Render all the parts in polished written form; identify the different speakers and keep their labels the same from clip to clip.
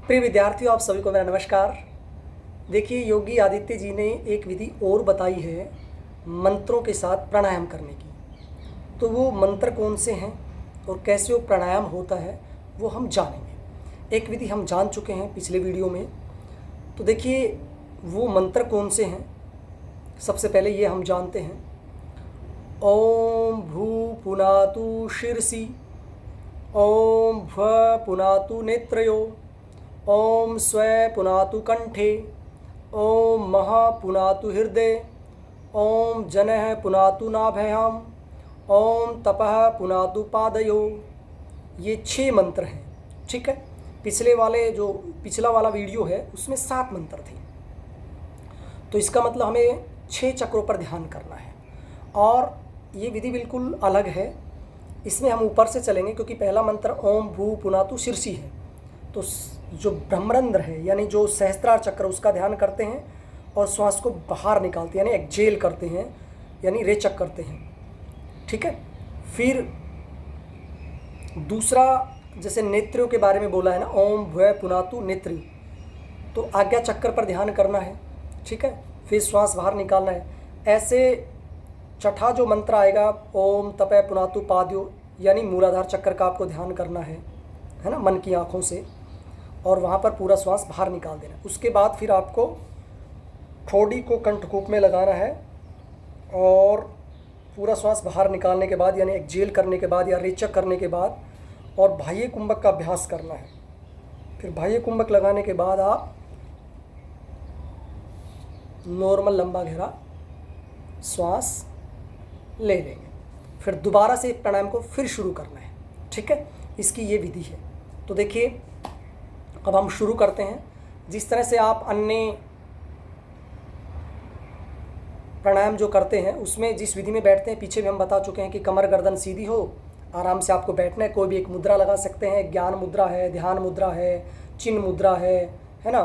Speaker 1: प्रिय विद्यार्थियों, आप सभी को मेरा नमस्कार। देखिए, योगी आदित्य जी ने एक विधि और बताई है मंत्रों के साथ प्राणायाम करने की। तो वो मंत्र कौन से हैं और कैसे वो प्राणायाम होता है वो हम जानेंगे। एक विधि हम जान चुके हैं पिछले वीडियो में। तो देखिए, वो मंत्र कौन से हैं। सबसे पहले ये हम जानते हैं, ओम भू पुनातु शिरसि, ओम भ पुनातु नेत्रयो, ओम स्व पुनातु कंठे, ओम महा पुनातु हृदय, ओम जनः पुनातु नाभयाम, ओम तपः पुनातु पादयो। ये 6 मंत्र हैं। ठीक है, पिछला वाला वीडियो है उसमें 7 मंत्र थे। तो इसका मतलब हमें 6 चक्रों पर ध्यान करना है। और ये विधि बिल्कुल अलग है। इसमें हम ऊपर से चलेंगे क्योंकि पहला मंत्र ओम भू पुनातु शीर्षि है। तो जो ब्रह्मरंध्र है यानी जो सहस्त्रार चक्र, उसका ध्यान करते हैं और श्वास को बाहर निकालते हैं यानी एक्जेल करते हैं यानी रेचक करते हैं। ठीक है, फिर दूसरा जैसे नेत्रियों के बारे में बोला है ना, ओम भय पुनातु नेत्री, तो आज्ञा चक्र पर ध्यान करना है। ठीक है, फिर श्वास बाहर निकालना है। ऐसे छठा जो मंत्र आएगा, ओम तपय पुनातु पाद्यो, यानी मूलाधार चक्र का आपको ध्यान करना है ना, मन की आँखों से, और वहाँ पर पूरा श्वास बाहर निकाल देना। उसके बाद फिर आपको ठोड़ी को कंठकूप में लगाना है और पूरा श्वास बाहर निकालने के बाद यानी एक्जेल करने के बाद या रेचक करने के बाद और बाह्य कुंभक का अभ्यास करना है। फिर बाह्य कुंभक लगाने के बाद आप नॉर्मल लंबा गहरा श्वास ले लेंगे। फिर दोबारा से प्राणायाम को फिर शुरू करना है। ठीक है, इसकी ये विधि है। तो देखिए, अब हम शुरू करते हैं। जिस तरह से आप अन्य प्राणायाम जो करते हैं उसमें जिस विधि में बैठते हैं, पीछे भी हम बता चुके हैं कि कमर गर्दन सीधी हो, आराम से आपको बैठना है। कोई भी एक मुद्रा लगा सकते हैं। ज्ञान मुद्रा है, ध्यान मुद्रा है, चिन्ह मुद्रा है ना,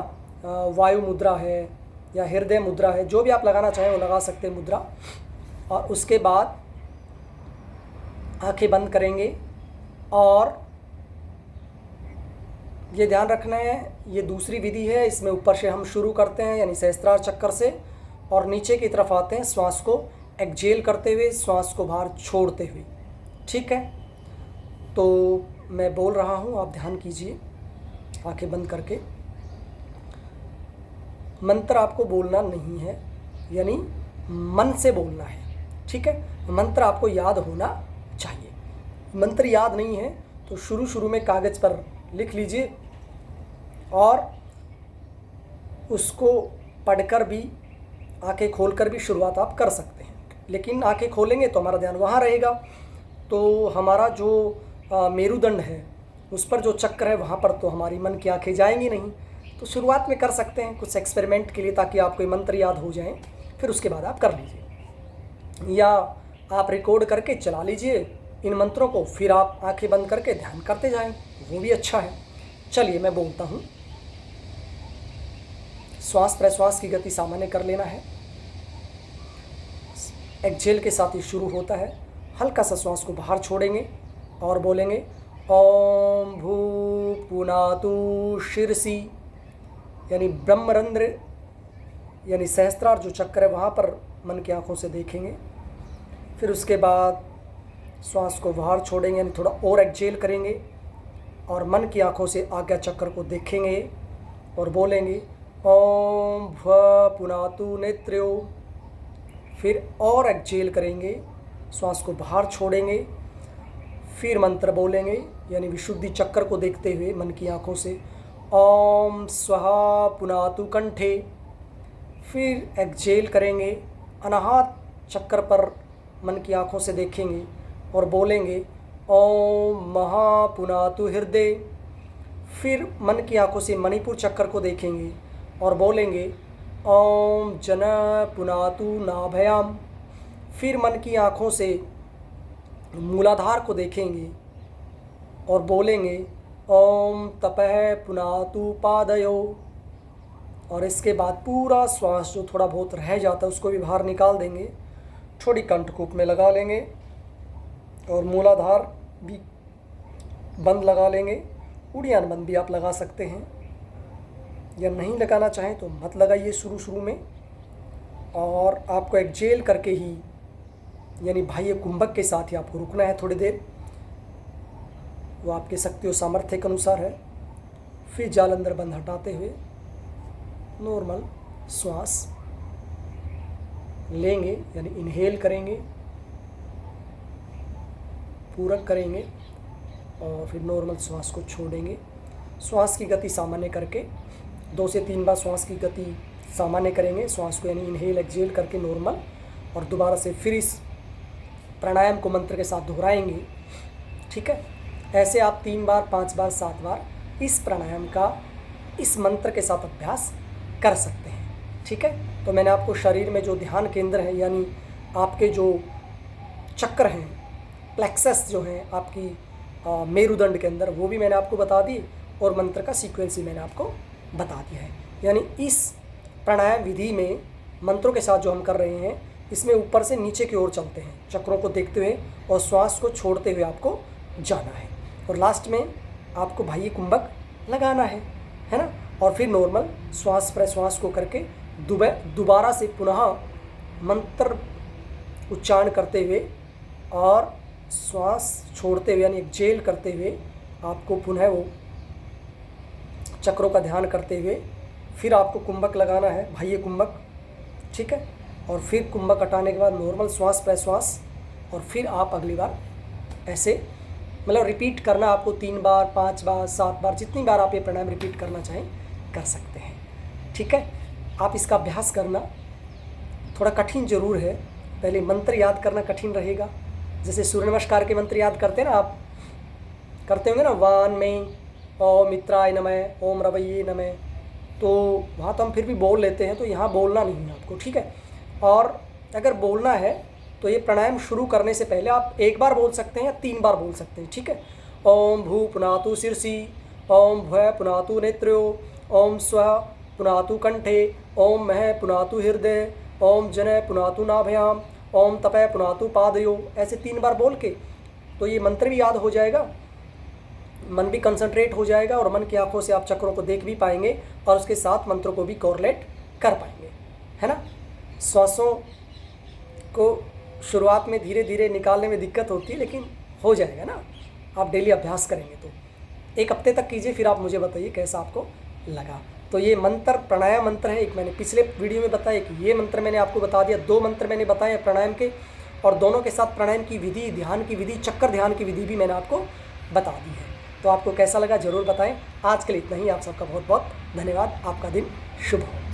Speaker 1: वायु मुद्रा है या हृदय मुद्रा है, जो भी आप लगाना चाहें वो लगा सकते हैं मुद्रा। और उसके बाद आंखें बंद करेंगे और ये ध्यान रखना है, ये दूसरी विधि है। इसमें ऊपर से हम शुरू करते हैं यानी सहस्त्रार चक्र से और नीचे की तरफ आते हैं श्वास को एक्जेल करते हुए, श्वास को बाहर छोड़ते हुए। ठीक है, तो मैं बोल रहा हूँ, आप ध्यान कीजिए आंखें बंद करके। मंत्र आपको बोलना नहीं है यानी मन से बोलना है। ठीक है, मंत्र आपको याद होना चाहिए। मंत्र याद नहीं है तो शुरू में कागज़ पर लिख लीजिए और उसको पढ़कर भी, आंखें खोलकर भी शुरुआत आप कर सकते हैं। लेकिन आंखें खोलेंगे तो हमारा ध्यान वहाँ रहेगा, तो हमारा जो मेरुदंड है उस पर जो चक्र है वहाँ पर तो हमारी मन की आंखें जाएंगी नहीं। तो शुरुआत में कर सकते हैं कुछ एक्सपेरिमेंट के लिए, ताकि आपको मंत्र याद हो जाएं। फिर उसके बाद आप कर लीजिए या आप रिकॉर्ड करके चला लीजिए इन मंत्रों को, फिर आप आंखें बंद करके ध्यान करते जाएं, वो भी अच्छा है। चलिए मैं बोलता हूँ। श्वास प्रश्वास की गति सामान्य कर लेना है। एक्जेल के साथ ही शुरू होता है। हल्का सा श्वास को बाहर छोड़ेंगे और बोलेंगे ओम भू पुनातु शिरसि, यानी ब्रह्मरंध्र यानी सहस्त्रार जो चक्र है वहाँ पर मन की आँखों से देखेंगे। फिर उसके बाद श्वास को बाहर छोड़ेंगे यानी थोड़ा और एक्जेल करेंगे और मन की आँखों से आज्ञा चक्र को देखेंगे और बोलेंगे ओम भ पुनातु नेत्र्यो। फिर और एक्जेल करेंगे, श्वास को बाहर छोड़ेंगे, फिर मंत्र बोलेंगे यानी विशुद्धि चक्र को देखते हुए मन की आँखों से ओम स्वाहा पुनातु कंठे। फिर एक्जेल करेंगे, अनाहत चक्र पर मन की आँखों से देखेंगे और बोलेंगे ओम महा पुनातु हृदय। फिर मन की आँखों से मणिपुर चक्र को देखेंगे और बोलेंगे ओम जन पुनातु नाभयाम। फिर मन की आँखों से मूलाधार को देखेंगे और बोलेंगे ओम तपः पुनातु पादयो। और इसके बाद पूरा श्वास जो थोड़ा बहुत रह जाता है उसको भी बाहर निकाल देंगे, थोड़ी कंठकूप में लगा लेंगे और मूलाधार भी बंद लगा लेंगे। उड़ियान बंद भी आप लगा सकते हैं। या नहीं लगाना चाहें तो मत लगाइए शुरू में। और आपको एक्सहेल करके ही यानी बाह्य कुंभक के साथ ही आपको रुकना है थोड़ी देर, वो आपके शक्ति और सामर्थ्य के अनुसार है। फिर जालंधर बंद हटाते हुए नॉर्मल श्वास लेंगे, यानी इनहेल करेंगे, पूरक करेंगे और फिर नॉर्मल श्वास को छोड़ेंगे। श्वास की गति सामान्य करके 2 से 3 बार श्वास की गति सामान्य करेंगे, श्वास को यानी इनहेल एक्सहेल करके नॉर्मल, और दोबारा से फिर इस प्राणायाम को मंत्र के साथ दोहराएंगे। ठीक है, ऐसे आप 3 बार 5 बार 7 बार इस प्राणायाम का इस मंत्र के साथ अभ्यास कर सकते हैं। ठीक है, तो मैंने आपको शरीर में जो ध्यान केंद्र है यानी आपके जो चक्र हैं, प्लेक्सस जो हैं आपकी मेरुदंड के अंदर, वो भी मैंने आपको बता दी और मंत्र का सीक्वेंस भी मैंने आपको बता दिया है। यानी इस प्राणायाम विधि में मंत्रों के साथ जो हम कर रहे हैं, इसमें ऊपर से नीचे की ओर चलते हैं चक्रों को देखते हुए और श्वास को छोड़ते हुए आपको जाना है, और लास्ट में आपको बाह्य कुंभक लगाना है ना। और फिर नॉर्मल श्वास प्रश्वास को करके दोबारा से पुनः मंत्र उच्चारण करते हुए और श्वास छोड़ते हुए यानी एक्सहेल करते हुए आपको पुनः वो चक्रों का ध्यान करते हुए फिर आपको कुंभक लगाना है, बाह्य कुंभक। ठीक है, और फिर कुंभक हटाने के बाद नॉर्मल श्वास प्रश्वास, और फिर आप अगली बार ऐसे मतलब रिपीट करना आपको 3 बार 5 बार 7 बार, जितनी बार आप ये प्राणायाम रिपीट करना चाहें कर सकते हैं। ठीक है, आप इसका अभ्यास करना, थोड़ा कठिन ज़रूर है, पहले मंत्र याद करना कठिन रहेगा। जैसे सूर्य नमस्कार के मंत्र याद करते हैं ना, आप करते होंगे ना, वान में ओम मित्राय नमः, ओम रवैये नमः, तो वहाँ तो हम फिर भी बोल लेते हैं, तो यहाँ बोलना नहीं है आपको। ठीक है, और अगर बोलना है तो ये प्राणायाम शुरू करने से पहले आप 1 बार बोल सकते हैं या 3 बार बोल सकते हैं। ठीक है, ओम भू पुनातु शिरसि, ओम भय पुनातु नेत्र्यो, ओम स्व पुनातु कंठे, ओम मह पुनातु हृदय, ओम जनय पुनातु नाभयाम, ओम तपय पुनातु पादयो। ऐसे 3 बार बोल के तो ये मंत्र भी याद हो जाएगा, मन भी कंसंट्रेट हो जाएगा और मन की आंखों से आप चक्रों को देख भी पाएंगे और उसके साथ मंत्रों को भी कोरिलेट कर पाएंगे, है ना। श्वासों को शुरुआत में धीरे धीरे निकालने में दिक्कत होती है, लेकिन हो जाएगा ना, आप डेली अभ्यास करेंगे तो। 1 हफ्ते तक कीजिए, फिर आप मुझे बताइए कैसा आपको लगा। तो ये मंत्र प्राणायाम मंत्र है, एक मैंने पिछले वीडियो में बताया कि ये मंत्र मैंने आपको बता दिया, 2 मंत्र मैंने बताए प्राणायाम के, और दोनों के साथ प्राणायाम की विधि, ध्यान की विधि, चक्कर ध्यान की विधि भी मैंने आपको बता दी है। तो आपको कैसा लगा ज़रूर बताएं। आज के लिए इतना ही, आप सबका बहुत बहुत धन्यवाद। आपका दिन शुभ हो।